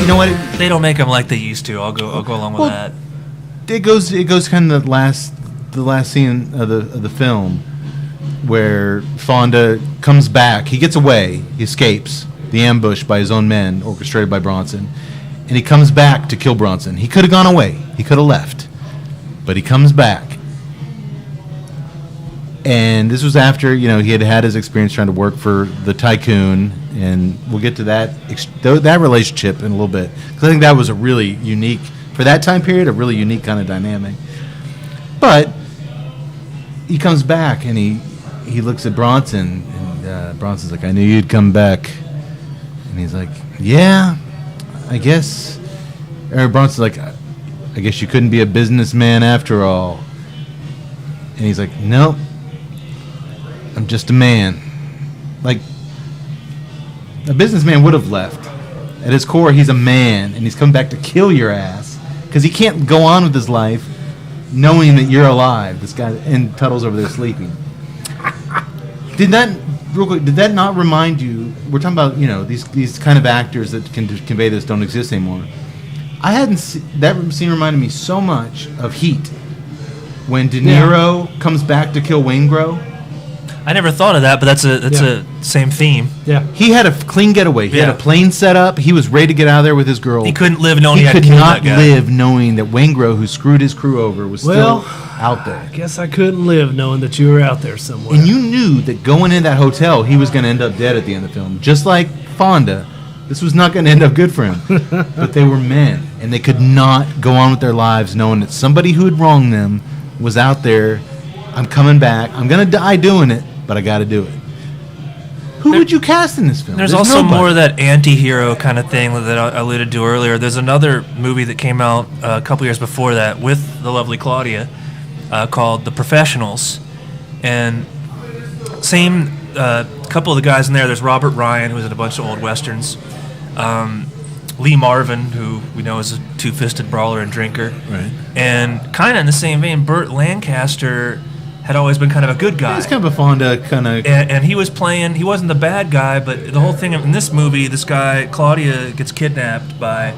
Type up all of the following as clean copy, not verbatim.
know what? They don't make them like they used to. I'll go along with that. It goes kind of the last scene of the film where Fonda comes back. He gets away. He escapes the ambush by his own men, orchestrated by Bronson, and he comes back to kill Bronson. He could have gone away. He could have left, but he comes back. And this was after, he had his experience trying to work for the tycoon, and we'll get to that relationship in a little bit, because I think that was a really unique, for that time period, a really unique kind of dynamic. But he comes back, and he looks at Bronson, and Bronson's like, I knew you'd come back. And he's like, yeah, I guess. Or Bronson's like, I guess you couldn't be a businessman after all. And he's like, nope. I'm just a man. Like, a businessman would have left. At his core, he's a man, and he's come back to kill your ass because he can't go on with his life knowing that you're alive. This guy, and Tuttle's over there sleeping. Did that not remind you? We're talking about these kind of actors that can convey this don't exist anymore. I hadn't that scene reminded me so much of Heat when De Niro comes back to kill Waingro. I never thought of that, but that's a same theme. Yeah, he had a clean getaway. He had a plane set up. He was ready to get out of there with his girl. He couldn't live knowing he had killed that guy. He could not live knowing that Waingro, who screwed his crew over, was still out there. I guess I couldn't live knowing that you were out there somewhere. And you knew that going in that hotel, he was going to end up dead at the end of the film, just like Fonda. This was not going to end up good for him. But they were men, and they could not go on with their lives knowing that somebody who had wronged them was out there. I'm coming back. I'm going to die doing it, but I got to do it. Who would you cast in this film? There's also more of that anti-hero kind of thing that I alluded to earlier. There's another movie that came out a couple years before that with the lovely Claudia called The Professionals. And same couple of the guys in there. There's Robert Ryan, who's in a bunch of old westerns. Lee Marvin, who we know is a two-fisted brawler and drinker. Right. And kind of in the same vein, Burt Lancaster had always been kind of a good guy. He's kind of a Fonda kind of... And he was playing... He wasn't the bad guy, but the whole thing in this movie, this guy, Claudia, gets kidnapped by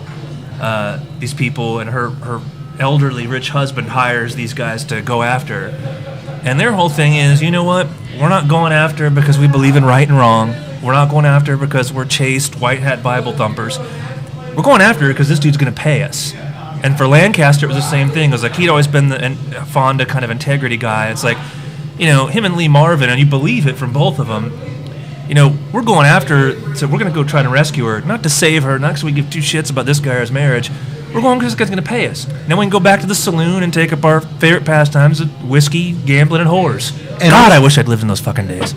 these people, and her elderly rich husband hires these guys to go after her. And their whole thing is, you know what? We're not going after her because we believe in right and wrong. We're not going after her because we're chaste, white-hat Bible thumpers. We're going after her because this dude's going to pay us. And for Lancaster, it was the same thing. It was like he'd always been the Fonda kind of integrity guy. It's like, him and Lee Marvin, and you believe it from both of them, we're going after her, so we're going to go try to rescue her, not to save her, not because we give two shits about this guy or his marriage. We're going because this guy's going to pay us. Then we can go back to the saloon and take up our favorite pastimes of whiskey, gambling, and whores. And God, I wish I'd lived in those fucking days.